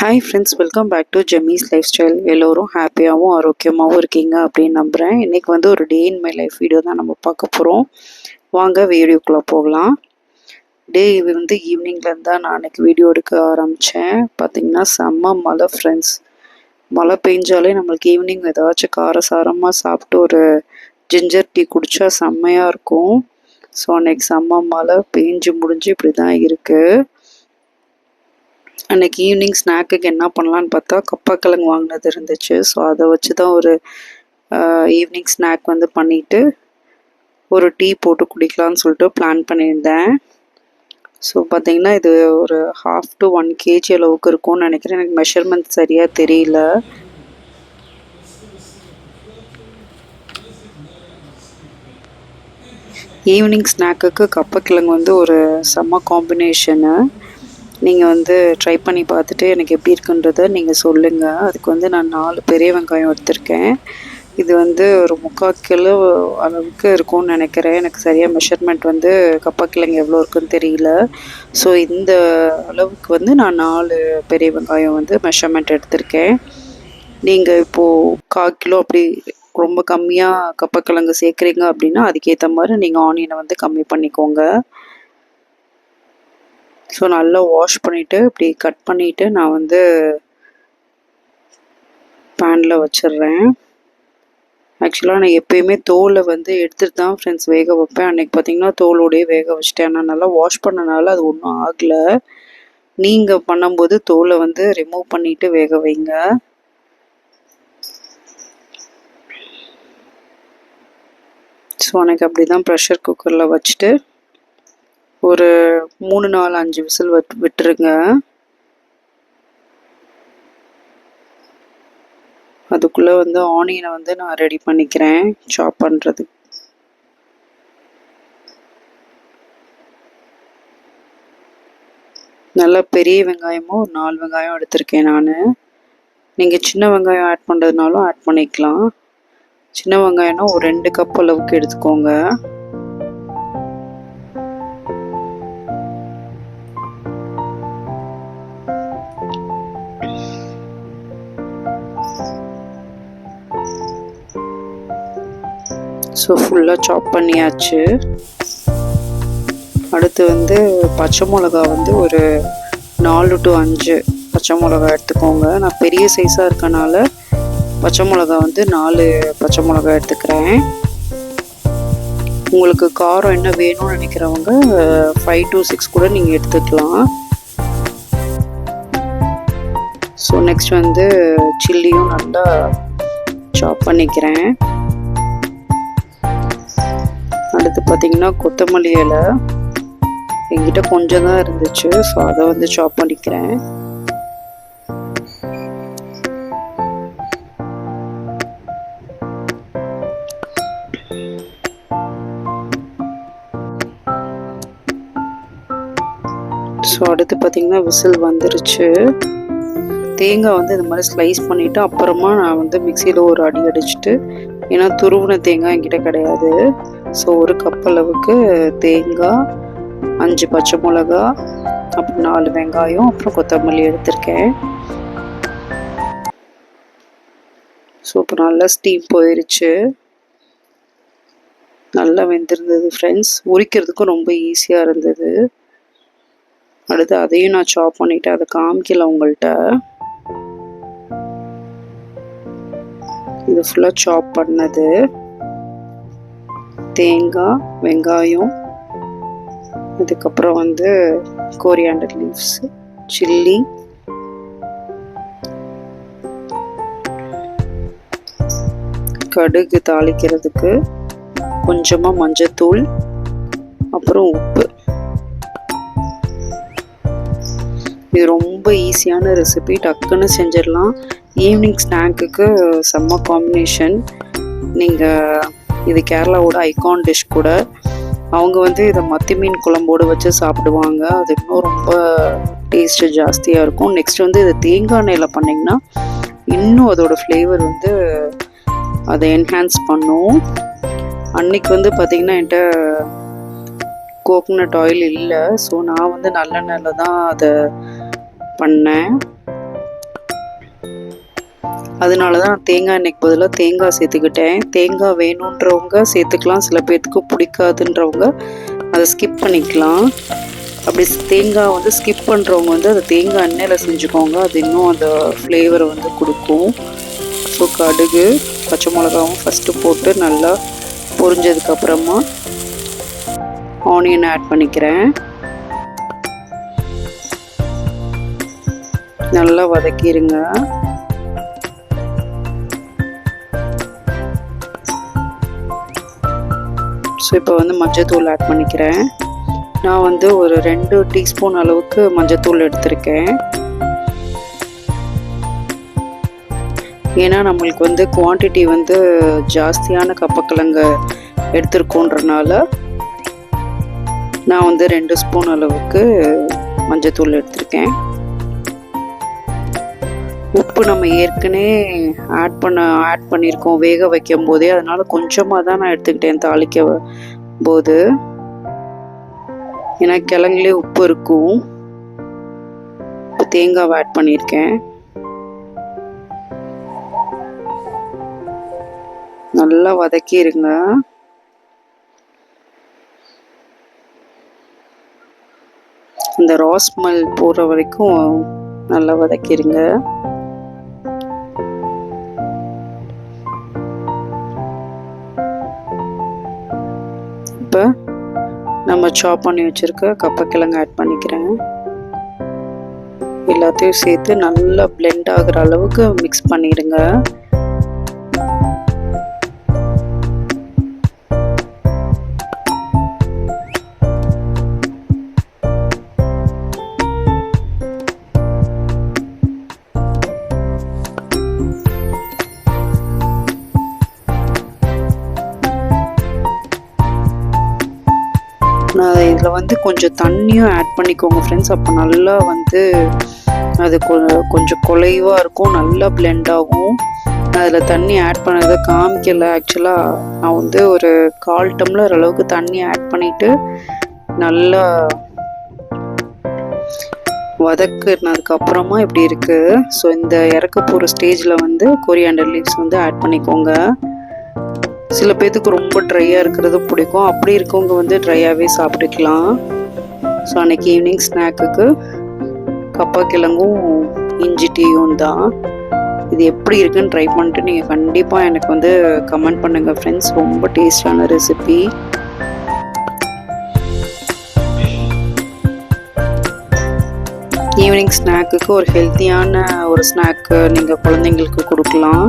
Hi friends, welcome back to Gemmy's lifestyle. எல்லோரும் ஹாப்பியாகவும் ஆரோக்கியமாகவும் இருக்கீங்க அப்படின்னு நம்புகிறேன். இன்றைக்கி வந்து ஒரு day in my life video தான் நம்ம பார்க்க போகிறோம். வாங்க வீடியோக்குள்ளே போகலாம். டே வந்து ஈவினிங்லேருந்து தான் நான் அன்றைக்கி வீடியோ எடுக்க ஆரம்பித்தேன். பார்த்திங்கன்னா செம்ம மழை ஃப்ரெண்ட்ஸ். மழை பெஞ்சாலே நம்மளுக்கு ஈவினிங் ஏதாச்சும் காரசாரமாக சாப்பிட்டு ஒரு ஜிஞ்சர் டீ குடித்தா செம்மையாக இருக்கும். ஸோ அன்றைக்கி செம்ம மழை பெஞ்சு முடிஞ்சு இப்படி தான் இருக்குது. அன்றைக்கி ஈவினிங் ஸ்நாக்குக்கு என்ன பண்ணலான்னு பார்த்தா கப்பக்கிழங்கு வாங்கினது இருந்துச்சு. ஸோ அதை வச்சு தான் ஒரு ஈவினிங் ஸ்நாக் வந்து பண்ணிவிட்டு ஒரு டீ போட்டு குடிக்கலான்னு சொல்லிட்டு பிளான் பண்ணியிருந்தேன். ஸோ பார்த்திங்கன்னா இது ஒரு 1/2 to 1 kg அளவுக்கு இருக்கும்னு நினைக்கிறேன். எனக்கு மெஷர்மெண்ட் சரியாக தெரியல. ஈவினிங் ஸ்நாக்குக்கு கப்பக்கிழங்கு வந்து ஒரு செம்ம காம்பினேஷனு. நீங்கள் வந்து ட்ரை பண்ணி பார்த்துட்டு எனக்கு எப்படி இருக்குன்றதை நீங்கள் சொல்லுங்கள். அதுக்கு வந்து நான் 4 பெரிய வெங்காயம் எடுத்திருக்கேன். இது வந்து ஒரு 3/4 கிலோ அளவுக்கு இருக்கும்னு நினைக்கிறேன். எனக்கு சரியாக மெஷர்மெண்ட் வந்து கப்பக்கிழங்கு எவ்வளோ இருக்குன்னு தெரியல. ஸோ இந்த அளவுக்கு வந்து நான் 4 பெரிய வெங்காயம் வந்து மெஷர்மெண்ட் எடுத்திருக்கேன். நீங்கள் இப்போது 1/4 கிலோ அப்படி ரொம்ப கம்மியாக கப்பக்கிழங்கு சேர்க்குறீங்க அப்படின்னா அதுக்கேற்ற மாதிரி நீங்கள் ஆனியனை வந்து கம்மி பண்ணிக்கோங்க. ஸோ நல்லா வாஷ் பண்ணிவிட்டு இப்படி கட் பண்ணிவிட்டு நான் வந்து பேனில் வச்சிடுறேன். ஆக்சுவலாக நான் எப்போயுமே தோலை வந்து எடுத்துகிட்டு தான் ஃப்ரெண்ட்ஸ் வேக வைப்பேன். அன்றைக்கி பார்த்திங்கன்னா தோலோடையே வேக வச்சிட்டேன். நான் நல்லா வாஷ் பண்ணனால அது ஒன்றும் ஆகலை. நீங்கள் பண்ணும்போது தோலை வந்து ரிமூவ் பண்ணிவிட்டு வேக வைங்க. ஸோ எனக்கு அப்படி தான் ப்ரெஷர் குக்கரில் வச்சுட்டு ஒரு 3, 4, 5 விசில் விட்டுருங்க. அதுக்குள்ளே வந்து ஆனியனை வந்து நான் ரெடி பண்ணிக்கிறேன் சாப் பண்ணுறது. நல்லா பெரிய வெங்காயமும் ஒரு 4 வெங்காயம் எடுத்திருக்கேன் நான். நீங்கள் சின்ன வெங்காயம் ஆட் பண்ணுறதுனாலும் ஆட் பண்ணிக்கலாம். சின்ன வெங்காயம்னா ஒரு 2 கப் அளவுக்கு எடுத்துக்கோங்க. ஸோ ஃபுல்லாக சாப் பண்ணியாச்சு. அடுத்து வந்து பச்சை மிளகா வந்து ஒரு 4 to 5 பச்சை மிளகா எடுத்துக்கோங்க. நான் பெரிய சைஸாக இருக்கனால பச்சை மிளகா வந்து 4 பச்சை மிளகா எடுத்துக்கிறேன். உங்களுக்கு காரம் என்ன வேணும்னு நினைக்கிறவங்க 5 to 6 கூட நீங்கள் எடுத்துக்கலாம். ஸோ நெக்ஸ்ட் வந்து சில்லியும் நல்லா சாப் பண்ணிக்கிறேன். அடுத்து பார்த்திங்கன்னா கொத்தமல்லி இலை என்கிட்ட கொஞ்சம் தான் இருந்துச்சு. ஸோ அதை வந்து சாப் பண்ணிக்கிறேன். ஸோ அடுத்து பார்த்திங்கன்னா விசில் வந்துருச்சு. தேங்காய் வந்து இந்த மாதிரி ஸ்லைஸ் பண்ணிவிட்டு அப்புறமா நான் வந்து மிக்சியில் ஒரு அடி அடிச்சுட்டு, ஏன்னா துருவின தேங்காய் என்கிட்ட கிடையாது. ஸோ 1 கப் அளவுக்கு தேங்காய், 5 பச்சை மிளகா, அப்புறம் 4 வெங்காயம், அப்புறம் கொத்தமல்லி எடுத்திருக்கேன். ஸோ இப்போ நல்லா ஸ்டீம் போயிடுச்சு. நல்லா வெந்திருந்தது ஃப்ரெண்ட்ஸ். உரிக்கிறதுக்கும் ரொம்ப ஈஸியாக இருந்தது. அடுத்து அதையும் நான் சாப் பண்ணிவிட்டு அதை காமிக்கல உங்கள்கிட்ட. இது ஃபுல்லாக சாப் பண்ணது தேங்காய், வெங்காயம், அதுக்கப்புறம் வந்து கோரியாண்டர் லீவ்ஸ், சில்லி, கடுகு தாளிக்கிறதுக்கு, கொஞ்சமாக மஞ்சத்தூள், அப்புறம் உப்பு. இது ரொம்ப ஈஸியான ரெசிபி, டக்குன்னு செஞ்சிடலாம். ஈவினிங் ஸ்நாக்குக்கு செம்ம காம்பினேஷன். நீங்கள் இது கேரளாவோட ஐகான் டிஷ் கூட. அவங்க வந்து இதை மத்தி மீன் குழம்போடு வச்சு சாப்பிடுவாங்க. அது இன்னும் ரொம்ப டேஸ்ட்டு ஜாஸ்தியாக இருக்கும். நெக்ஸ்ட் வந்து இது தேங்காய் எண்ணெயில் பண்ணிங்கன்னா இன்னும் அதோடய ஃப்ளேவர் வந்து அதை என்ஹான்ஸ் பண்ணும். அன்றைக்கி வந்து பார்த்திங்கன்னா என்கிட்ட கோகனட் ஆயில் இல்லை. ஸோ நான் வந்து நல்லெண்ணெயில் தான் அதை பண்ணேன். அதனால தான் நான் தேங்காய் எண்ணெய்க்கு பதிலாக தேங்காய் சேர்த்துக்கிட்டேன். தேங்காய் வேணுன்றவங்க சேர்த்துக்கலாம், சில பேர்த்துக்கு பிடிக்காதுன்றவங்க அதை ஸ்கிப் பண்ணிக்கலாம். அப்படி தேங்காய் வந்து ஸ்கிப் பண்ணுறவங்க வந்து அதை தேங்காய் எண்ணெயில் செஞ்சுக்கோங்க, அது இன்னும் அந்த ஃப்ளேவரை வந்து கொடுக்கும். ஸோ கடுகு பச்சை மிளகாவும் ஃபஸ்ட்டு போட்டு நல்லா பொரிஞ்சதுக்கப்புறமா ஆனியன் ஆட் பண்ணிக்கிறேன். நல்லா வதக்கிடுங்க. ஸோ இப்போ வந்து மஞ்சத்தூள் ஆட் பண்ணிக்கிறேன். நான் வந்து ஒரு 2 டீஸ்பூன் அளவுக்கு மஞ்சத்தூள் எடுத்திருக்கேன். ஏன்னா நம்மளுக்கு வந்து குவான்டிட்டி வந்து ஜாஸ்தியான கப்பக்கிழங்கு எடுத்துருக்கோன்றனால நான் வந்து 2 ஸ்பூன் அளவுக்கு மஞ்சத்தூள் எடுத்திருக்கேன். உப்பு நம்ம ஏற்கனவே ஆட் பண்ணியிருக்கோம் வேக வைக்கும் போதே, அதனால கொஞ்சமாக தான் நான் எடுத்துக்கிட்டேன் தாளிக்க போது. ஏன்னா கிழங்குலே உப்பு இருக்கும். இப்போ தேங்காவை ஆட் பண்ணியிருக்கேன். நல்லா வதக்கிடுங்க. இந்த ரா ஸ்மெல் போகிற வரைக்கும் நல்லா வதக்கிடுங்க. இப்போ நம்ம சாப் பண்ணி வச்சுருக்க கப்பக்கிழங்கு ஆட் பண்ணிக்கிறேன். எல்லாத்தையும் சேர்த்து நல்லா பிளெண்ட் ஆகிற அளவுக்கு மிக்ஸ் பண்ணிடுங்க. இதில் வந்து கொஞ்சம் தண்ணியும் ஆட் பண்ணிக்கோங்க ஃப்ரெண்ட்ஸ். அப்போ நல்லா வந்து அது கொஞ்சம் குலைவாக இருக்கும், நல்லா பிளெண்ட் ஆகும். அதில் தண்ணி ஆட் பண்ணதை காமிக்கலை. ஆக்சுவலாக நான் வந்து ஒரு 1/4 டம்ளர் அளவுக்கு தண்ணி ஆட் பண்ணிவிட்டு நல்லா வதக்குனதுக்கப்புறமா இப்படி இருக்குது. ஸோ இந்த இறக்க போகிற ஸ்டேஜில் வந்து கொரியாண்டர் லீவ்ஸ் வந்து ஆட் பண்ணிக்கோங்க. சில பேர்த்துக்கு ரொம்ப ட்ரையாக இருக்கிறது பிடிக்கும், அப்படி இருக்கவங்க வந்து ட்ரையாகவே சாப்பிட்டுக்கலாம். ஸோ அன்றைக்கி ஈவினிங் ஸ்நாக்குக்கு கப்பக்கிழங்கும் இஞ்சி டீயும் தான். இது எப்படி இருக்குன்னு ட்ரை பண்ணிட்டு நீங்கள் கண்டிப்பாக எனக்கு வந்து கமெண்ட் பண்ணுங்கள் ஃப்ரெண்ட்ஸ். ரொம்ப டேஸ்டான ரெசிபி. ஈவினிங் ஸ்நாக்குக்கு ஒரு ஹெல்த்தியான ஒரு ஸ்நாக்கு நீங்கள் குழந்தைங்களுக்கு கொடுக்கலாம்.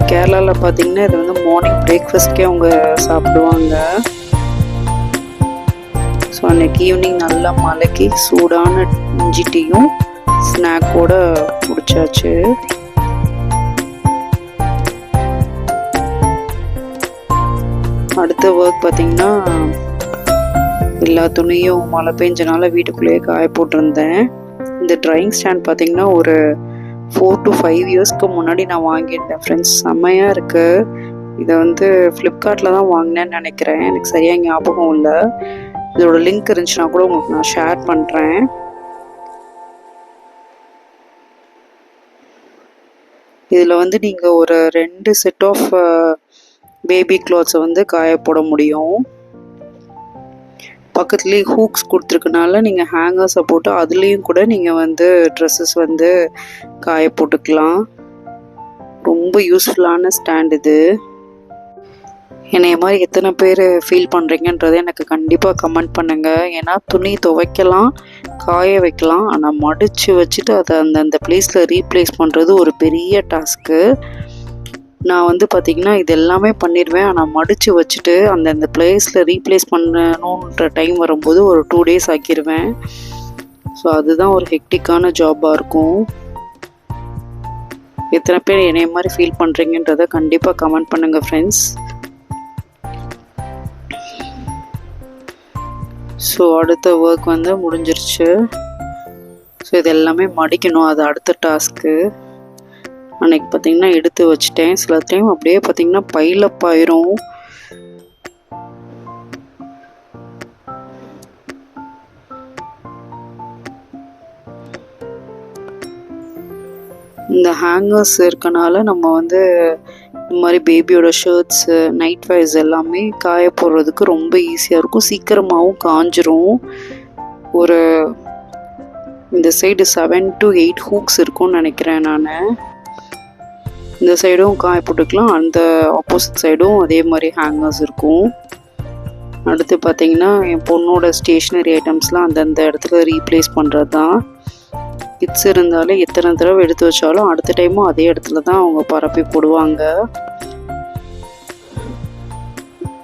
கேரளாவில் பார்த்தீங்கன்னா இது வந்து மார்னிங் பிரேக்ஃபாஸ்ட்கே அவங்க சாப்பிடுவாங்க. ஸோ அன்றைக்கி ஈவினிங் நல்லா மலைக்கு சூடான இஞ்சி டீயும் ஸ்நாக்கோடு குடிச்சாச்சு. அடுத்த ஒர்க் பார்த்திங்கன்னா எல்லா துணியும் மழை பெஞ்சனால வீட்டுக்குள்ளேயே காய போட்டிருந்தேன். இந்த ட்ராயிங் ஸ்டாண்ட் பார்த்திங்கன்னா ஒரு 4 to 5 இயர்ஸ்க்கு முன்னாடி நான் வாங்கியிருந்தேன் ஃப்ரெண்ட்ஸ். செம்மையாக இருக்குது. இதை வந்து ஃப்ளிப்கார்ட்டில் தான் வாங்கினேன்னு நினைக்கிறேன், எனக்கு சரியாக ஞாபகம் இல்லை. இதோட லிங்க் இருந்துச்சுன்னா கூட உங்களுக்கு நான் ஷேர் பண்ணுறேன். இதில் வந்து நீங்கள் ஒரு 2 செட் ஆஃப் பேபி க்ளாத்ஸை வந்து காய போட முடியும். பக்கத்துலேயே ஹூக்ஸ் கொடுத்துருக்கனால நீங்கள் ஹேங்கர்ஸை போட்டு அதுலேயும் கூட நீங்கள் வந்து ட்ரெஸ்ஸஸ் வந்து காய போட்டுக்கலாம். ரொம்ப யூஸ்ஃபுல்லான ஸ்டாண்ட் இது. என்னைய மாதிரி எத்தனை பேர் ஃபீல் பண்ணுறீங்கன்றதை எனக்கு கண்டிப்பாக கமெண்ட் பண்ணுங்கள். ஏன்னா துணி துவைக்கலாம், காய வைக்கலாம், ஆனால் மடித்து வச்சுட்டு அதை அந்தந்த பிளேஸில் ரீப்ளேஸ் பண்ணுறது ஒரு பெரிய டாஸ்க்கு. நான் வந்து பார்த்திங்கன்னா இது எல்லாமே பண்ணிடுவேன், ஆனால் மடித்து வச்சுட்டு அந்தந்த பிளேஸில் ரீப்ளேஸ் பண்ணணுன்ற டைம் வரும்போது ஒரு 2 days ஆக்கிடுவேன். ஸோ அதுதான் ஒரு ஹெக்டிக்கான ஜாபாக இருக்கும். எத்தனை பேர் என்னைய மாதிரி ஃபீல் பண்ணுறீங்கன்றதை கண்டிப்பாக கமெண்ட் பண்ணுங்கள் ஃப்ரெண்ட்ஸ். ஸோ அடுத்த ஒர்க் வந்து முடிஞ்சிருச்சு. ஸோ இது எல்லாமே மடிக்கணும், அது அடுத்த டாஸ்க்கு. அன்றைக்கி பார்த்திங்கன்னா எடுத்து வச்சுட்டேன். சில டைம் அப்படியே பார்த்திங்கன்னா பைலப் ஆயிரும். இந்த ஹேங்கர்ஸ் இருக்கனால நம்ம வந்து இந்த மாதிரி பேபியோட ஷர்ட்ஸு, நைட் வேர்ஸ் எல்லாமே காய போடுறதுக்கு ரொம்ப ஈஸியாக இருக்கும். சீக்கிரமாகவும் காஞ்சிரும். ஒரு இந்த சைடு 7 to 8 ஹூக்ஸ் இருக்கும்னு நினைக்கிறேன் நான். இந்த சைடும் காய போட்டுக்கலாம், அந்த ஆப்போசிட் சைடும் அதே மாதிரி ஹேங்கர்ஸ் இருக்கும். அடுத்து பார்த்தீங்கன்னா என் பொண்ணோட ஸ்டேஷ்னரி ஐட்டம்ஸ்லாம் அந்தந்த இடத்துல ரீப்ளேஸ் பண்ணுறது தான். கிட்ஸ் இருந்தாலே எத்தனை தடவை எடுத்து வச்சாலும் அடுத்த டைமும் அதே இடத்துல தான் அவங்க பரப்பி போடுவாங்க.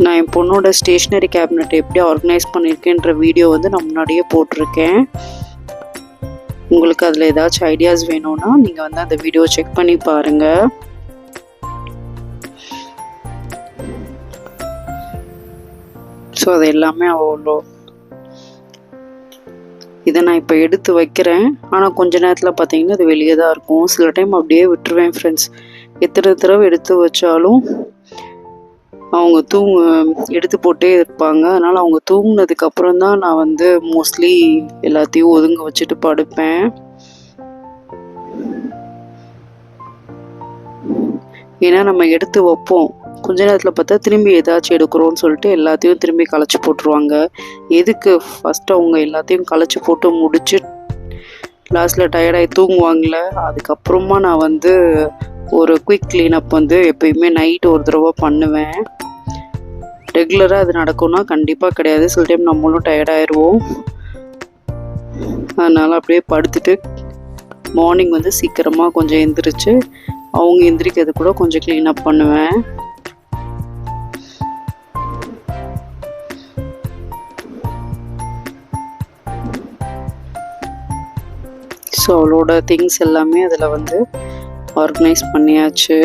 நான் என் பொண்ணோட ஸ்டேஷ்னரி கேபினெட் எப்படி ஆர்கனைஸ் பண்ணியிருக்கேன்ற வீடியோ வந்து நான் முன்னாடியே போட்டிருக்கேன். உங்களுக்கு அதில் ஏதாச்சும் ஐடியாஸ் வேணும்னா நீங்கள் வந்து அந்த வீடியோ செக் பண்ணி பாருங்கள். ஸோ அது எல்லாமே அவ்வளோ இதை நான் இப்போ எடுத்து வைக்கிறேன். ஆனால் கொஞ்ச நேரத்தில் பார்த்தீங்கன்னா அது வெளியே தான் இருக்கும். சில டைம் அப்படியே விட்டுருவேன் ஃப்ரெண்ட்ஸ். எத்தனை தடவை எடுத்து வச்சாலும் அவங்க எடுத்து போட்டே இருப்பாங்க. அதனால் அவங்க தூங்கினதுக்கப்புறம் தான் நான் வந்து மோஸ்ட்லி எல்லாத்தையும் ஒதுங்க வச்சுட்டு படுப்பேன். ஏன்னா நம்ம எடுத்து வைப்போம், கொஞ்ச நேரத்தில் பார்த்தா திரும்பி ஏதாச்சும் எடுக்கிறோன்னு சொல்லிட்டு எல்லாத்தையும் திரும்பி களைச்சி போட்டுருவாங்க. எதுக்கு ஃபஸ்ட்டு அவங்க எல்லாத்தையும் களைச்சி போட்டு முடிச்சு லாஸ்ட்டில் டயர்டாகி தூங்குவாங்கள, அதுக்கப்புறமா நான் வந்து ஒரு குயிக் க்ளீனப் வந்து எப்பயுமே நைட் ஒரு தடவை பண்ணுவேன். ரெகுலராக அது நடக்கும்னா கண்டிப்பாக கிடையாது. சில டைம் நம்மளும் டயர்டாயிடுவோம். அதனால் அப்படியே படுத்துட்டு மார்னிங் வந்து சீக்கிரமாக கொஞ்சம் எந்திரிச்சு அவங்க எந்திரிக்கிறது கூட கொஞ்சம் க்ளீனப் பண்ணுவேன். ஸோ அவளோட திங்ஸ் எல்லாமே அதில் வந்து ஆர்கனைஸ் பண்ணியாச்சு.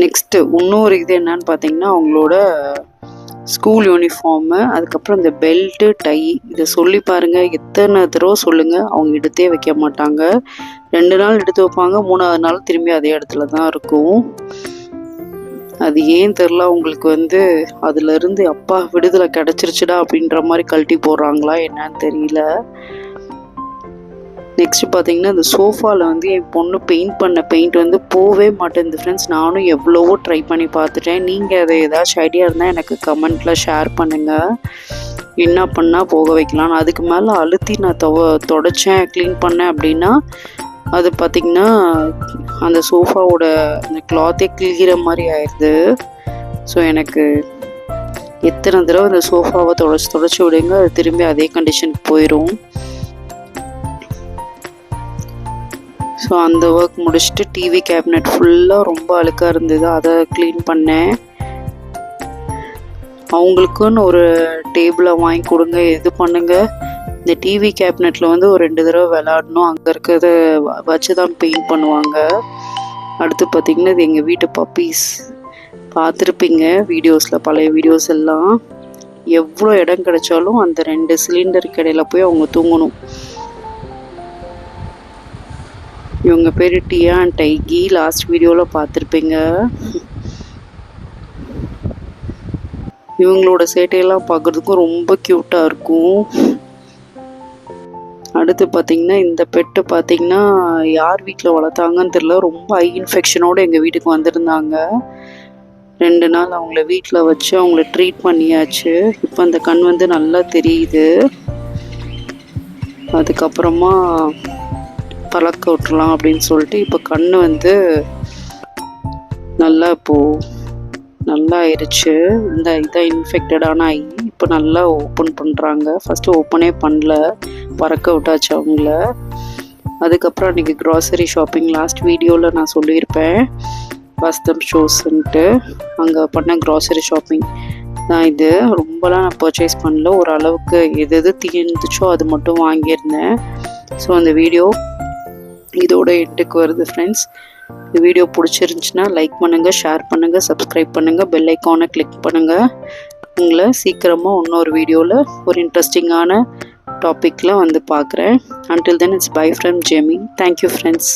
நெக்ஸ்ட்டு இன்னொரு இது என்னன்னு பார்த்தீங்கன்னா அவங்களோட ஸ்கூல் யூனிஃபார்மு, அதுக்கப்புறம் இந்த பெல்ட்டு, டை, இதை சொல்லி பாருங்கள், எத்தனை தடவை சொல்லுங்கள், அவங்க எடுத்தே வைக்க மாட்டாங்க. 2 நாள் எடுத்து வைப்பாங்க, 3ஆவது நாள் திரும்பி அதே இடத்துல தான் இருக்கும். அது ஏன் தெரில, அவங்களுக்கு வந்து அதுலேருந்து அப்பா விடுதலை கிடச்சிருச்சுடா அப்படின்ற மாதிரி கழட்டி போடுறாங்களா என்னன்னு தெரியல. நெக்ஸ்ட் பார்த்தீங்கன்னா இந்த சோஃபாவில் வந்து என் பொண்ணு பெயிண்ட் பண்ண பெயிண்ட் வந்து போகவே மாட்டேங்குது ஃப்ரெண்ட்ஸ். நானும் எவ்வளவோ ட்ரை பண்ணி பார்த்துட்டேன். நீங்கள் அதை ஏதாச்சும் ஐடியா இருந்தால் எனக்கு கமெண்ட்டில் ஷேர் பண்ணுங்கள், என்ன பண்ணால் போக வைக்கலான்னு. அதுக்கு மேலே அழுத்தி நான் தொடச்சேன், க்ளீன் பண்ணேன் அப்படின்னா அது பார்த்திங்கன்னா அந்த சோஃபாவோட அந்த கிளாத்தே கிழிகிற மாதிரி ஆயிடுது. ஸோ எனக்கு எத்தனை தடவை அந்த சோஃபாவை தொடச்சி விடுங்க, அது திரும்பி அதே கண்டிஷனுக்கு போயிடும். ஸோ அந்த ஒர்க் முடிச்சுட்டு டிவி கேபினெட் ஃபுல்லாக ரொம்ப அழுக்காக இருந்தது, அதை க்ளீன் பண்ணேன். அவங்களுக்குன்னு ஒரு டேபிளை வாங்கி கொடுங்க, இது பண்ணுங்கள். இந்த டிவி கேபினெட்டில் வந்து ஒரு 2 தடவை விளாடணும், அங்கே இருக்கிறத வச்சு தான் பெயிண்ட் பண்ணுவாங்க. அடுத்து பார்த்திங்கன்னா இது எங்கள் வீட்டு பப்பீஸ், பார்த்துருப்பீங்க வீடியோஸில், பழைய வீடியோஸ் எல்லாம். எவ்வளோ இடம் கிடைச்சாலும் அந்த 2 சிலிண்டருக்கு இடையில போய் அவங்க தூங்கணும். இவங்க பேர் டியா அண்ட் டைகி, லாஸ்ட் வீடியோவில் பார்த்துருப்பீங்க. இவங்களோட சேட்டையெல்லாம் பார்க்குறதுக்கும் ரொம்ப க்யூட்டாக இருக்கும். அடுத்து பார்த்திங்கன்னா இந்த பெட்டு பார்த்திங்கன்னா யார் வீட்டில் வளர்த்தாங்கன்னு தெரியல, ரொம்ப ஐ இன்ஃபெக்ஷனோடு எங்கள் வீட்டுக்கு வந்திருந்தாங்க. 2 நாள் அவங்கள வீட்டில் வச்சு அவங்கள ட்ரீட் பண்ணியாச்சு. இப்போ அந்த கண் வந்து நல்லா தெரியுது. அதுக்கப்புறமா பழக்க விட்டுலாம் அப்படின்னு சொல்லிட்டு இப்போ கண் வந்து நல்லா நல்லா ஆயிடுச்சு. இந்த இதை இன்ஃபெக்டடான ஐ இப்போ நல்லா ஓப்பன் பண்ணுறாங்க. ஃபஸ்ட்டு ஓப்பனே பண்ணல, பறக்க விட்டாச்சு அவங்கள. அதுக்கப்புறம் அன்றைக்கி க்ராசரி ஷாப்பிங் லாஸ்ட் வீடியோவில் நான் சொல்லியிருப்பேன், வஸ்தம் ஷோஸ்ன்ட்டு, அங்கே பண்ண க்ராசரி ஷாப்பிங் தான் இது. ரொம்பலாம் நான் பர்ச்சேஸ் பண்ணல, ஓரளவுக்கு எது தீர்ந்துச்சோ அது மட்டும் வாங்கியிருந்தேன். ஸோ அந்த வீடியோ இதோட எண்டுக்கு வருது ஃப்ரெண்ட்ஸ். இந்த வீடியோ பிடிச்சிருந்துச்சுன்னா லைக் பண்ணுங்கள், ஷேர் பண்ணுங்கள், சப்ஸ்கிரைப் பண்ணுங்கள், பெல் ஐக்கானை கிளிக் பண்ணுங்கள். உங்களை சீக்கிரமாக இன்னொரு வீடியோவில் ஒரு இன்ட்ரெஸ்டிங்கான டாப்பிக்கில் வந்து பார்க்குறேன். Until then, it's bye from Jamie. Thank you friends.